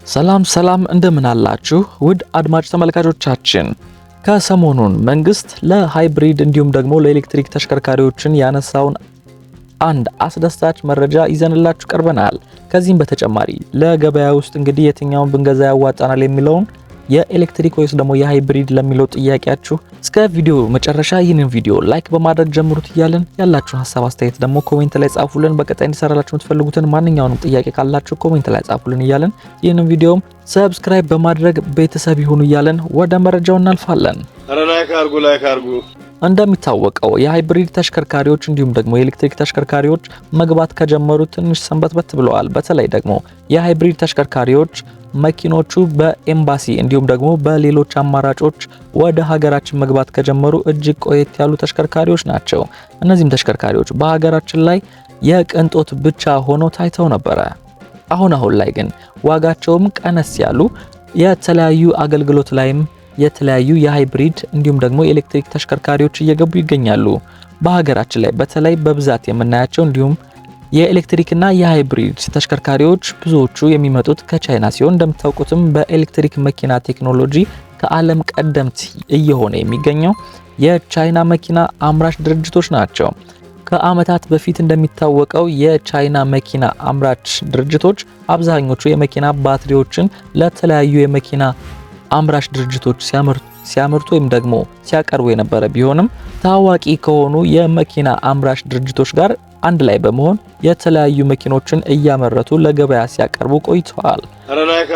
ሰላም እንደምን አላችሁ ውድ አድማጭ ተመልካቾቻችን። ከሰሞኑን መንግስት ለሃይብሪድ እንዲሁም ደግሞ ለኤሌክትሪክ ተሽከርካሪዎችን ያነሳውን አንድ አስደሳች መረጃ ይዘንላችሁ ቀርበናል። ከዚህም በተጨማሪ ለገበያ ውስጥ እንግዲህ የትኛውን ብንገዛ ያዋጣናል የሚለውን የኤሌክትሪክ ወይስ ደግሞ የሃይብሪድ ለሚለው ጥያቄያችሁ እስከ ቪዲዮ መጨረሻ ይህንን ቪዲዮ ላይክ በማድረግ ጀምሩት እያልን ያላችሁን ሐሳብ አስተያየት ደግሞ ኮሜንት ላይ ጻፉልን። በቀጣይ እንዲሰራላችሁ የምትፈልጉትን ማንኛውንም ጥያቄ ካላችሁ ኮሜንት ላይ ጻፉልን እያልን ይህንን ቪዲዮም ሰብስክራይብ በማድረግ ቤተሰብ ይሁኑ እያልን ወደ መረጃው እናልፋለን። ላይክ አርጉ። እንደሚታወቀው የሃይብሪድ ተሽከርካሪዎች እንዲሁም ደግሞ የኤሌክትሪክ ተሽከርካሪዎች መግባት ከጀመሩ ትንሽ ሰንበትበት ብለዋል። በተለይ ደግሞ የሃይብሪድ ተሽከርካሪዎች መኪኖቹ በኤምባሲ እንዲሁም ደግሞ በሌሎች አማራጮች ወደ ሀገራችን መግባት ከጀመሩ እጅግ ቆየት ያሉ ተሽከርካሪዎች ናቸው። እነዚህም ተሽከርካሪዎች በሀገራችን ላይ የቅንጦት ብቻ ሆነው ታይተው ነበረ። አሁን ላይ ግን ዋጋቸውም ቀነስ ያሉ የተለያዩ አገልግሎት ላይም የተለያዩ የሃይብሪድ እንዲሁም ደግሞ የኤሌክትሪክ ተሽከርካሪዎች እየገቡ ይገኛሉ። በሀገራችን ላይ በተለይ በብዛት የምናያቸው እንዲሁም የኤሌክትሪክና የሃይብሪድ ተሽከርካሪዎች ብዙዎቹ የሚመጡት ከቻይና ሲሆን እንደምታውቁትም በኤሌክትሪክ መኪና ቴክኖሎጂ ከዓለም ቀደምት እየሆነ የሚገኘው የቻይና መኪና አምራች ድርጅቶች ናቸው። ከዓመታት በፊት እንደሚታወቀው የቻይና መኪና አምራች ድርጅቶች አብዛኞቹ የመኪና ባትሪዎችን ለተለያዩ የመኪና አምራች ድርጅቶች ሲያመርቱ ወይም ደግሞ ሲያቀርቡ የነበረ ቢሆንም ታዋቂ ከሆኑ የመኪና አምራች ድርጅቶች ጋር አንድ ላይ በመሆን የተለያዩ መኪኖችን እያመረቱ ለገበያ ሲያቀርቡ ቆይተዋል። ላይክ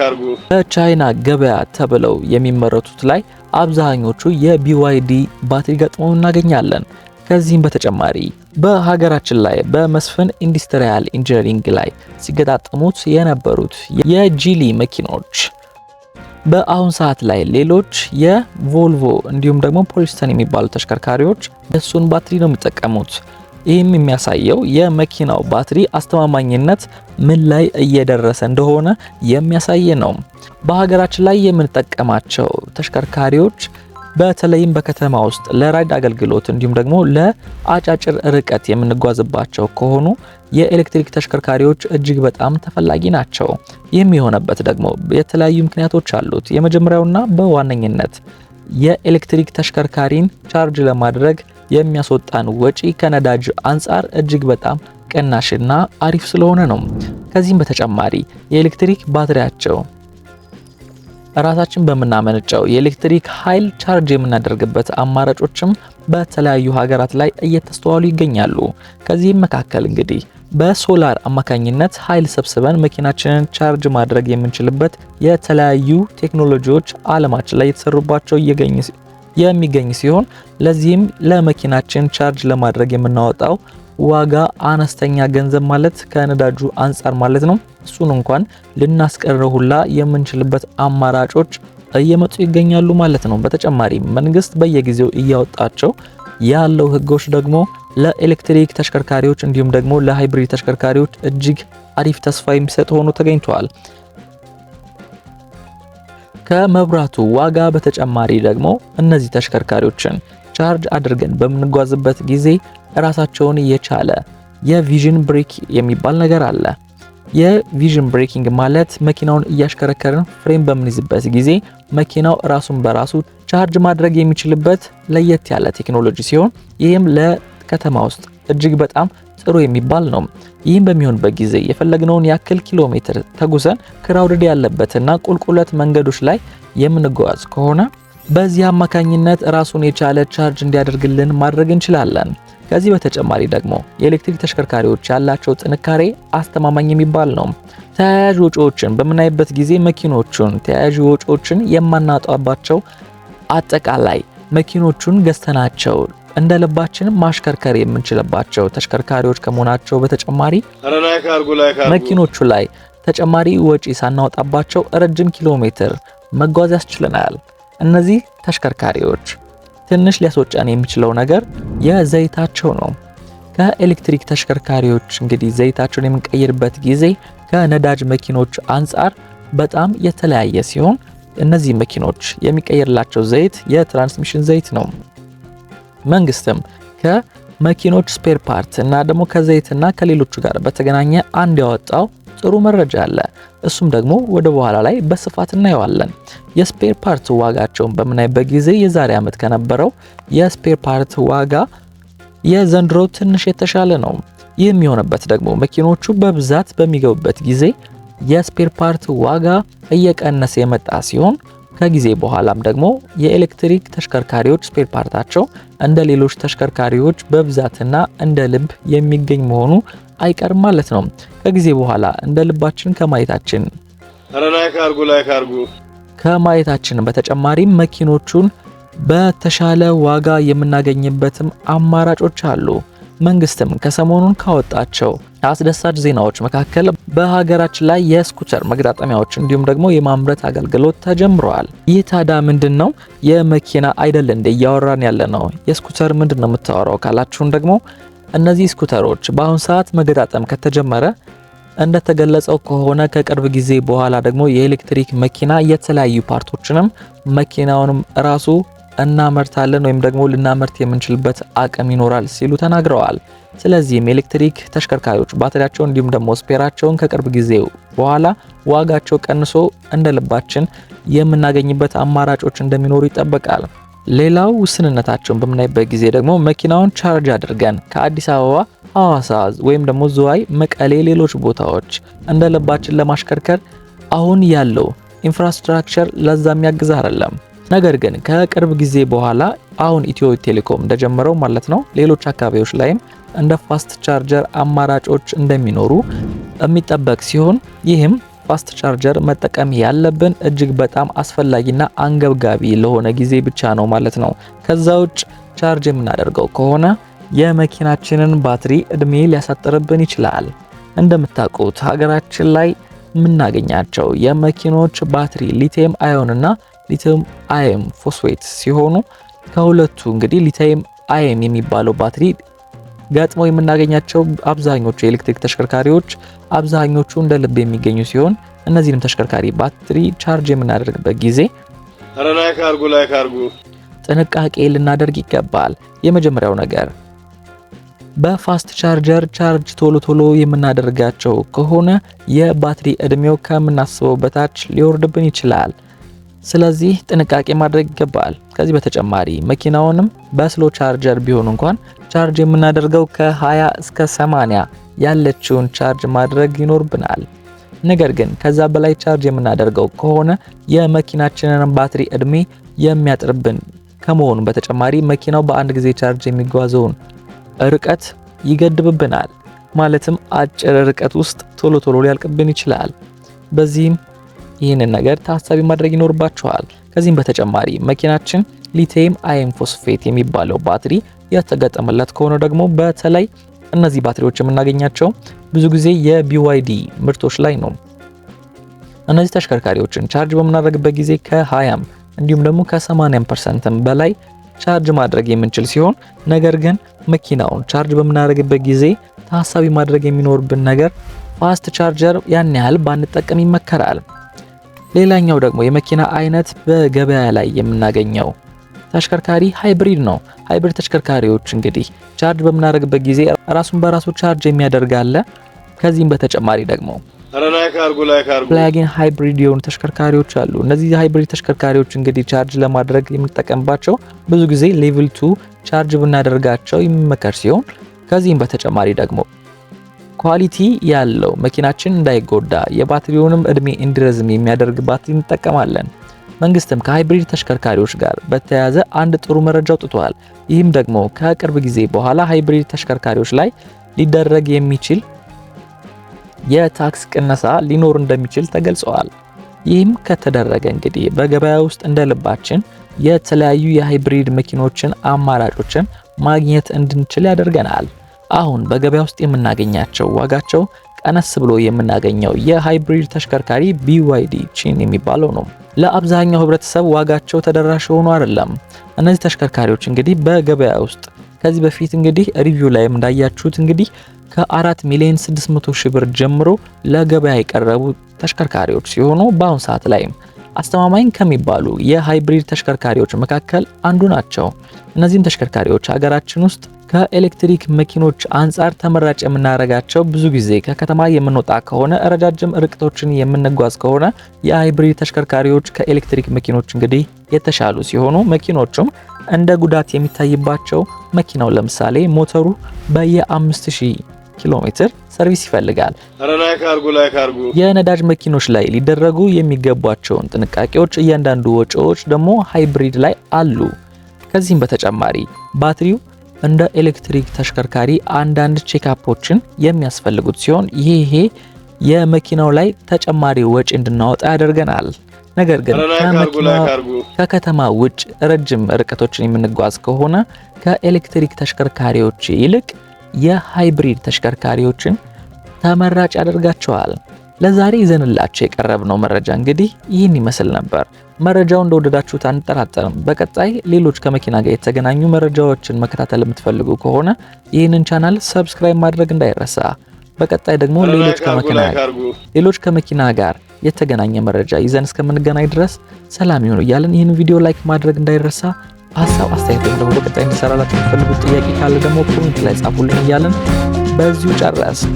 አርጉ። በቻይና ገበያ ተብለው የሚመረቱት ላይ አብዛኞቹ የቢዋይዲ ባትሪ ገጥመው እናገኛለን። ከዚህም በተጨማሪ በሀገራችን ላይ በመስፍን ኢንዱስትሪያል ኢንጂነሪንግ ላይ ሲገጣጠሙት የነበሩት የጂሊ መኪኖች በአሁን ሰዓት ላይ ሌሎች የቮልቮ እንዲሁም ደግሞ ፖሊስተን የሚባሉ ተሽከርካሪዎች እሱን ባትሪ ነው የሚጠቀሙት። ይህም የሚያሳየው የመኪናው ባትሪ አስተማማኝነት ምን ላይ እየደረሰ እንደሆነ የሚያሳይ ነው። በሀገራችን ላይ የምንጠቀማቸው ተሽከርካሪዎች በተለይም በከተማ ውስጥ ለራይድ አገልግሎት እንዲሁም ደግሞ ለአጫጭር ርቀት የምንጓዝባቸው ከሆኑ የኤሌክትሪክ ተሽከርካሪዎች እጅግ በጣም ተፈላጊ ናቸው። ይህም የሆነበት ደግሞ የተለያዩ ምክንያቶች አሉት። የመጀመሪያውና በዋነኝነት የኤሌክትሪክ ተሽከርካሪን ቻርጅ ለማድረግ የሚያስወጣን ወጪ ከነዳጅ አንጻር እጅግ በጣም ቅናሽና አሪፍ ስለሆነ ነው። ከዚህም በተጨማሪ የኤሌክትሪክ ባትሪያቸው ራሳችን በመናመነጨው የኤሌክትሪክ ኃይል ቻርጅ የምናደርግበት አማራጮችም በተለያዩ ሀገራት ላይ እየተስተዋሉ ይገኛሉ። ከዚህም መካከል እንግዲህ በሶላር አማካኝነት ኃይል ሰብስበን መኪናችንን ቻርጅ ማድረግ የምንችልበት የተለያዩ ቴክኖሎጂዎች ዓለማችን ላይ የተሰሩባቸው የሚገኝ ሲሆን ለዚህም ለመኪናችን ቻርጅ ለማድረግ የምናወጣው ዋጋ አነስተኛ ገንዘብ ማለት ከነዳጁ አንጻር ማለት ነው። እሱን እንኳን ልናስቀረው ሁላ የምንችልበት አማራጮች እየመጡ ይገኛሉ ማለት ነው። በተጨማሪ መንግስት በየጊዜው እያወጣቸው ያለው ህጎች ደግሞ ለኤሌክትሪክ ተሽከርካሪዎች እንዲሁም ደግሞ ለሃይብሪድ ተሽከርካሪዎች እጅግ አሪፍ ተስፋ የሚሰጥ ሆኖ ተገኝቷል። ከመብራቱ ዋጋ በተጨማሪ ደግሞ እነዚህ ተሽከርካሪዎችን ቻርጅ አድርገን በምንጓዝበት ጊዜ ራሳቸውን የቻለ የቪዥን ብሬክ የሚባል ነገር አለ። የቪዥን ብሬኪንግ ማለት መኪናውን እያሽከረከርን ፍሬም በምንይዝበት ጊዜ መኪናው ራሱን በራሱ ቻርጅ ማድረግ የሚችልበት ለየት ያለ ቴክኖሎጂ ሲሆን ይህም ለከተማ ውስጥ እጅግ በጣም ጥሩ የሚባል ነው። ይህም በሚሆንበት ጊዜ የፈለግነውን ያክል ኪሎ ሜትር ተጉዘን ክራውድድ ያለበትና ቁልቁለት መንገዶች ላይ የምንጓዝ ከሆነ በዚህ አማካኝነት ራሱን የቻለ ቻርጅ እንዲያደርግልን ማድረግ እንችላለን። ከዚህ በተጨማሪ ደግሞ የኤሌክትሪክ ተሽከርካሪዎች ያላቸው ጥንካሬ አስተማማኝ የሚባል ነው። ተያያዥ ወጪዎችን በምናይበት ጊዜ መኪኖቹን ተያያዥ ወጪዎችን የማናጣባቸው አጠቃላይ መኪኖቹን ገዝተናቸው እንደ ልባችን ማሽከርከር የምንችልባቸው ተሽከርካሪዎች ከመሆናቸው በተጨማሪ መኪኖቹ ላይ ተጨማሪ ወጪ ሳናወጣባቸው ረጅም ኪሎ ሜትር መጓዝ ያስችለናል። እነዚህ ተሽከርካሪዎች ትንሽ ሊያስወጫን የሚችለው ነገር የዘይታቸው ነው። ከኤሌክትሪክ ተሽከርካሪዎች እንግዲህ ዘይታቸውን የምንቀይርበት ጊዜ ከነዳጅ መኪኖች አንጻር በጣም የተለያየ ሲሆን እነዚህ መኪኖች የሚቀየርላቸው ዘይት የትራንስሚሽን ዘይት ነው። መንግስትም መኪኖች ስፔር ፓርት እና ደግሞ ከዘይትና ከሌሎቹ ጋር በተገናኘ አንድ ያወጣው ጥሩ መረጃ አለ። እሱም ደግሞ ወደ በኋላ ላይ በስፋት እናየዋለን። የስፔር ፓርት ዋጋቸውን በምናይበት ጊዜ የዛሬ ዓመት ከነበረው የስፔር ፓርት ዋጋ የዘንድሮ ትንሽ የተሻለ ነው። ይህም የሆነበት ደግሞ መኪኖቹ በብዛት በሚገቡበት ጊዜ የስፔር ፓርት ዋጋ እየቀነሰ የመጣ ሲሆን ከጊዜ በኋላም ደግሞ የኤሌክትሪክ ተሽከርካሪዎች ስፔር ፓርታቸው እንደ ሌሎች ተሽከርካሪዎች በብዛትና እንደ ልብ የሚገኝ መሆኑ አይቀርም ማለት ነው። ከጊዜ በኋላ እንደ ልባችን ከማየታችን በተጨማሪም መኪኖቹን በተሻለ ዋጋ የምናገኝበትም አማራጮች አሉ። መንግስትም ከሰሞኑን ካወጣቸው አስደሳች ዜናዎች መካከል በሀገራችን ላይ የስኩተር መገጣጠሚያዎች እንዲሁም ደግሞ የማምረት አገልግሎት ተጀምሯል። ይህ ታዲያ ምንድነው? የመኪና አይደል እንደ እያወራን ያለ ነው። የስኩተር ምንድነው የምታወራው ካላችሁን ደግሞ እነዚህ ስኩተሮች በአሁን ሰዓት መገጣጠም ከተጀመረ እንደተገለጸው ከሆነ ከቅርብ ጊዜ በኋላ ደግሞ የኤሌክትሪክ መኪና የተለያዩ ፓርቶችንም መኪናውንም ራሱ እናመርታለን ወይም ደግሞ ልናመርት የምንችልበት አቅም ይኖራል ሲሉ ተናግረዋል። ስለዚህም ኤሌክትሪክ ተሽከርካሪዎች ባትሪያቸው እንዲሁም ደግሞ ስፔራቸውን ከቅርብ ጊዜ በኋላ ዋጋቸው ቀንሶ እንደ ልባችን የምናገኝበት አማራጮች እንደሚኖሩ ይጠበቃል። ሌላው ውስንነታቸውን በምናይበት ጊዜ ደግሞ መኪናውን ቻርጅ አድርገን ከአዲስ አበባ ሐዋሳ ወይም ደግሞ ዝዋይ፣ መቀሌ፣ ሌሎች ቦታዎች እንደ ልባችን ለማሽከርከር አሁን ያለው ኢንፍራስትራክቸር ለዛ የሚያግዝ አይደለም። ነገር ግን ከቅርብ ጊዜ በኋላ አሁን ኢትዮ ቴሌኮም እንደጀመረው ማለት ነው ሌሎች አካባቢዎች ላይም እንደ ፋስት ቻርጀር አማራጮች እንደሚኖሩ የሚጠበቅ ሲሆን ይህም ፋስት ቻርጀር መጠቀም ያለብን እጅግ በጣም አስፈላጊና አንገብጋቢ ለሆነ ጊዜ ብቻ ነው ማለት ነው። ከዛ ውጭ ቻርጅ የምናደርገው ከሆነ የመኪናችንን ባትሪ እድሜ ሊያሳጥርብን ይችላል። እንደምታውቁት ሀገራችን ላይ የምናገኛቸው የመኪኖች ባትሪ ሊቲየም አዮንና ሊቲየም አየን ፎስፌት ሲሆኑ ከሁለቱ እንግዲህ ሊቲየም አየን የሚባለው ባትሪ ገጥመው የምናገኛቸው አብዛኞቹ የኤሌክትሪክ ተሽከርካሪዎች አብዛኞቹ እንደ ልብ የሚገኙ ሲሆን እነዚህንም ተሽከርካሪ ባትሪ ቻርጅ የምናደርግበት ጊዜ ጥንቃቄ ልናደርግ ይገባል። የመጀመሪያው ነገር በፋስት ቻርጀር ቻርጅ ቶሎ የምናደርጋቸው ከሆነ የባትሪ እድሜው ከምናስበው በታች ሊወርድብን ይችላል። ስለዚህ ጥንቃቄ ማድረግ ይገባል። ከዚህ በተጨማሪ መኪናውንም በስሎ ቻርጀር ቢሆን እንኳን ቻርጅ የምናደርገው ከ20 እስከ 80 ያለችውን ቻርጅ ማድረግ ይኖርብናል። ነገር ግን ከዛ በላይ ቻርጅ የምናደርገው ከሆነ የመኪናችንን ባትሪ እድሜ የሚያጥርብን ከመሆኑ በተጨማሪ መኪናው በአንድ ጊዜ ቻርጅ የሚጓዘውን ርቀት ይገድብብናል። ማለትም አጭር ርቀት ውስጥ ቶሎ ሊያልቅብን ይችላል። በዚህም ይህንን ነገር ታሳቢ ማድረግ ይኖርባችኋል። ከዚህም በተጨማሪ መኪናችን ሊቲየም አየን ፎስፌት የሚባለው ባትሪ የተገጠመለት ከሆነ ደግሞ በተለይ እነዚህ ባትሪዎች የምናገኛቸው ብዙ ጊዜ የቢዋይዲ ምርቶች ላይ ነው። እነዚህ ተሽከርካሪዎችን ቻርጅ በምናደርግበት ጊዜ ከ20 እንዲሁም ደግሞ ከ80% በላይ ቻርጅ ማድረግ የምንችል ሲሆን ነገር ግን መኪናውን ቻርጅ በምናደርግበት ጊዜ ታሳቢ ማድረግ የሚኖርብን ነገር ፋስት ቻርጀር ያን ያህል ባንጠቀም ይመከራል። ሌላኛው ደግሞ የመኪና አይነት በገበያ ላይ የምናገኘው ተሽከርካሪ ሃይብሪድ ነው። ሃይብሪድ ተሽከርካሪዎች እንግዲህ ቻርጅ በምናደርግበት ጊዜ ራሱን በራሱ ቻርጅ የሚያደርግ አለ። ከዚህም በተጨማሪ ደግሞ ፕላጊን ሃይብሪድ የሆኑ ተሽከርካሪዎች አሉ። እነዚህ ሃይብሪድ ተሽከርካሪዎች እንግዲህ ቻርጅ ለማድረግ የምንጠቀምባቸው ብዙ ጊዜ ሌቭል 2 ቻርጅ ብናደርጋቸው የሚመከር ሲሆን ከዚህም በተጨማሪ ደግሞ ኳሊቲ ያለው መኪናችን እንዳይጎዳ የባትሪውንም እድሜ እንዲረዝም የሚያደርግ ባትሪ እንጠቀማለን። መንግስትም ከሃይብሪድ ተሽከርካሪዎች ጋር በተያያዘ አንድ ጥሩ መረጃ አውጥቷል። ይህም ደግሞ ከቅርብ ጊዜ በኋላ ሃይብሪድ ተሽከርካሪዎች ላይ ሊደረግ የሚችል የታክስ ቅነሳ ሊኖር እንደሚችል ተገልጿል። ይህም ከተደረገ እንግዲህ በገበያ ውስጥ እንደ ልባችን የተለያዩ የሃይብሪድ መኪኖችን አማራጮችን ማግኘት እንድንችል ያደርገናል። አሁን በገበያ ውስጥ የምናገኛቸው ዋጋቸው ቀነስ ብሎ የምናገኘው የሃይብሪድ ተሽከርካሪ BYD ቺን የሚባለው ነው። ለአብዛኛው ህብረተሰብ ዋጋቸው ተደራሽ ሆኖ አይደለም። እነዚህ ተሽከርካሪዎች እንግዲህ በገበያ ውስጥ ከዚህ በፊት እንግዲህ ሪቪው ላይ እንዳያችሁት እንግዲህ ከ4,600,000 ብር ጀምሮ ለገበያ የቀረቡ ተሽከርካሪዎች ሲሆኑ በአሁን ሰዓት ላይ አስተማማኝ ከሚባሉ የሃይብሪድ ተሽከርካሪዎች መካከል አንዱ ናቸው። እነዚህም ተሽከርካሪዎች ሀገራችን ውስጥ ከኤሌክትሪክ መኪኖች አንጻር ተመራጭ የምናደርጋቸው ብዙ ጊዜ ከከተማ የምንወጣ ከሆነ ረጃጅም ርቀቶችን የምንጓዝ ከሆነ የሃይብሪድ ተሽከርካሪዎች ከኤሌክትሪክ መኪኖች እንግዲህ የተሻሉ ሲሆኑ መኪኖቹም እንደ ጉዳት የሚታይባቸው መኪናው ለምሳሌ ሞተሩ በየ5000 ኪሎ ሜትር ሰርቪስ ይፈልጋል። የነዳጅ መኪኖች ላይ ሊደረጉ የሚገባቸውን ጥንቃቄዎች እያንዳንዱ ወጪዎች ደግሞ ሃይብሪድ ላይ አሉ። ከዚህም በተጨማሪ ባትሪው እንደ ኤሌክትሪክ ተሽከርካሪ አንዳንድ ቼክአፖችን የሚያስፈልጉት ሲሆን ይሄ የመኪናው ላይ ተጨማሪ ወጪ እንድናወጣ ያደርገናል። ነገር ግን ከከተማ ውጭ ረጅም ርቀቶችን የምንጓዝ ከሆነ ከኤሌክትሪክ ተሽከርካሪዎች ይልቅ የሃይብሪድ ተሽከርካሪዎችን ተመራጭ ያደርጋቸዋል። ለዛሬ ይዘንላችሁ የቀረብነው መረጃ እንግዲህ ይህን ይመስል ነበር። መረጃው እንደወደዳችሁት አንጠራጠርም። በቀጣይ ሌሎች ከመኪና ጋር የተገናኙ መረጃዎችን መከታተል የምትፈልጉ ከሆነ ይህንን ቻናል ሰብስክራይብ ማድረግ እንዳይረሳ። በቀጣይ ደግሞ ሌሎች ከመኪና ጋር የተገናኘ መረጃ ይዘን እስከምንገናኝ ድረስ ሰላም ይሁን እያልን ይህን ቪዲዮ ላይክ ማድረግ እንዳይረሳ። ሀሳብ አስተያየት ደግሞ በቀጣይ እንዲሰራላችሁ የምትፈልጉት ጥያቄ ካለ ደግሞ ኮሜንት ላይ ጻፉልን እያልን በዚሁ ጨረስን።